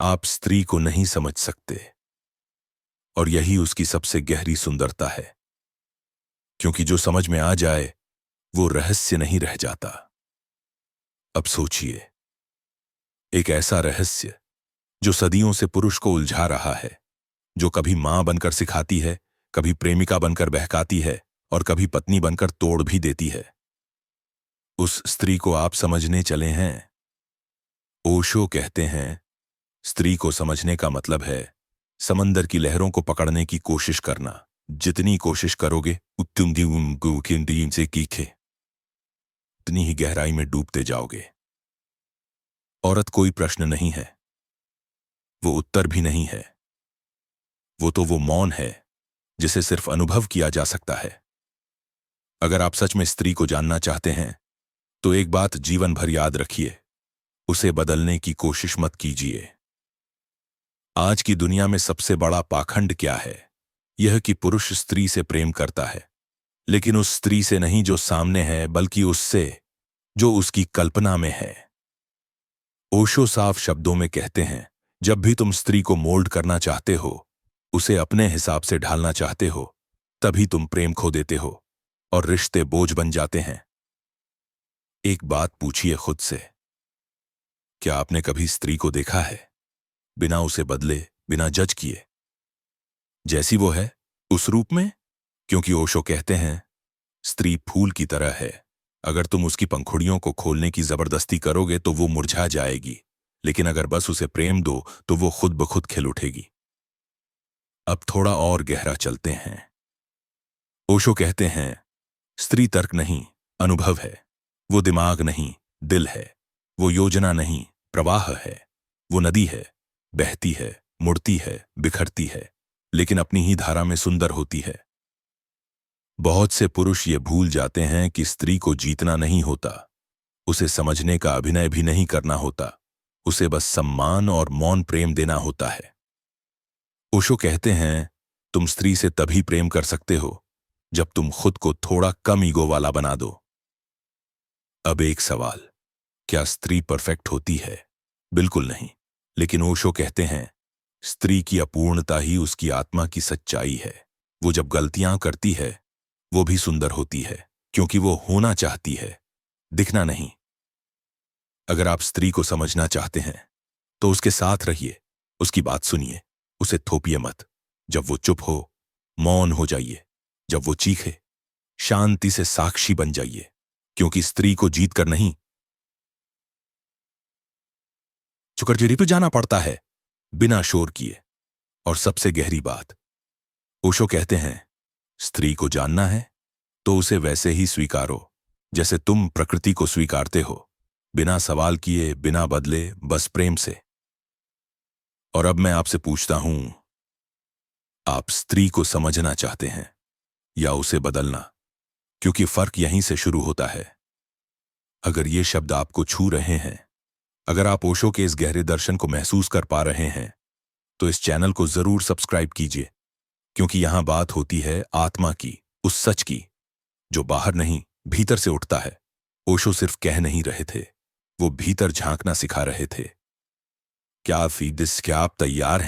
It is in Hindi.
आप स्त्री को नहीं समझ सकते, और यही उसकी सबसे गहरी सुंदरता है, क्योंकि जो समझ में आ जाए वो रहस्य नहीं रह जाता। अब सोचिए, एक ऐसा रहस्य जो सदियों से पुरुष को उलझा रहा है, जो कभी मां बनकर सिखाती है, कभी प्रेमिका बनकर बहकाती है और कभी पत्नी बनकर तोड़ भी देती है। उस स्त्री को आप समझने चले हैं। ओशो कहते हैं, स्त्री को समझने का मतलब है समंदर की लहरों को पकड़ने की कोशिश करना। जितनी कोशिश करोगे से कीखे उतनी ही गहराई में डूबते जाओगे। औरत कोई प्रश्न नहीं है, वो उत्तर भी नहीं है, वो मौन है जिसे सिर्फ अनुभव किया जा सकता है। अगर आप सच में स्त्री को जानना चाहते हैं तो एक बात जीवन भर याद रखिए, उसे बदलने की कोशिश मत कीजिए। आज की दुनिया में सबसे बड़ा पाखंड क्या है? यह कि पुरुष स्त्री से प्रेम करता है, लेकिन उस स्त्री से नहीं जो सामने है, बल्कि उससे जो उसकी कल्पना में है। ओशो साफ शब्दों में कहते हैं, जब भी तुम स्त्री को मोल्ड करना चाहते हो, उसे अपने हिसाब से ढालना चाहते हो, तभी तुम प्रेम खो देते हो और रिश्ते बोझ बन जाते हैं। एक बात पूछिए खुद से, क्या आपने कभी स्त्री को देखा है बिना उसे बदले, बिना जज किए, जैसी वो है उस रूप में? क्योंकि ओशो कहते हैं, स्त्री फूल की तरह है। अगर तुम उसकी पंखुड़ियों को खोलने की जबरदस्ती करोगे तो वो मुरझा जाएगी, लेकिन अगर बस उसे प्रेम दो तो वो खुद ब खुद खिल उठेगी। अब थोड़ा और गहरा चलते हैं। ओशो कहते हैं, स्त्री तर्क नहीं, अनुभव है। वो दिमाग नहीं, दिल है। वो योजना नहीं, प्रवाह है। वो नदी है, बहती है, मुड़ती है, बिखरती है, लेकिन अपनी ही धारा में सुंदर होती है। बहुत से पुरुष ये भूल जाते हैं कि स्त्री को जीतना नहीं होता, उसे समझने का अभिनय भी नहीं करना होता, उसे बस सम्मान और मौन प्रेम देना होता है। ओशो कहते हैं, तुम स्त्री से तभी प्रेम कर सकते हो जब तुम खुद को थोड़ा कम ईगो वाला बना दो। अब एक सवाल, क्या स्त्री परफेक्ट होती है? बिल्कुल नहीं, लेकिन ओशो कहते हैं, स्त्री की अपूर्णता ही उसकी आत्मा की सच्चाई है। वो जब गलतियां करती है वो भी सुंदर होती है, क्योंकि वो होना चाहती है, दिखना नहीं। अगर आप स्त्री को समझना चाहते हैं तो उसके साथ रहिए, उसकी बात सुनिए, उसे थोपिए मत। जब वो चुप हो, मौन हो जाइए। जब वो चीखे, शांति से साक्षी बन जाइए, क्योंकि स्त्री को जीत कर नहीं, चुकरजेरी पे जाना पड़ता है, बिना शोर किए। और सबसे गहरी बात, ओशो कहते हैं, स्त्री को जानना है तो उसे वैसे ही स्वीकारो जैसे तुम प्रकृति को स्वीकारते हो, बिना सवाल किए, बिना बदले, बस प्रेम से। और अब मैं आपसे पूछता हूं, आप स्त्री को समझना चाहते हैं या उसे बदलना? क्योंकि फर्क यहीं से शुरू होता है। अगर ये शब्द आपको छू रहे हैं, अगर आप ओशो के इस गहरे दर्शन को महसूस कर पा रहे हैं, तो इस चैनल को जरूर सब्सक्राइब कीजिए, क्योंकि यहां बात होती है आत्मा की, उस सच की जो बाहर नहीं, भीतर से उठता है। ओशो सिर्फ कह नहीं रहे थे, वो भीतर झांकना सिखा रहे थे। क्या आप तैयार हैं?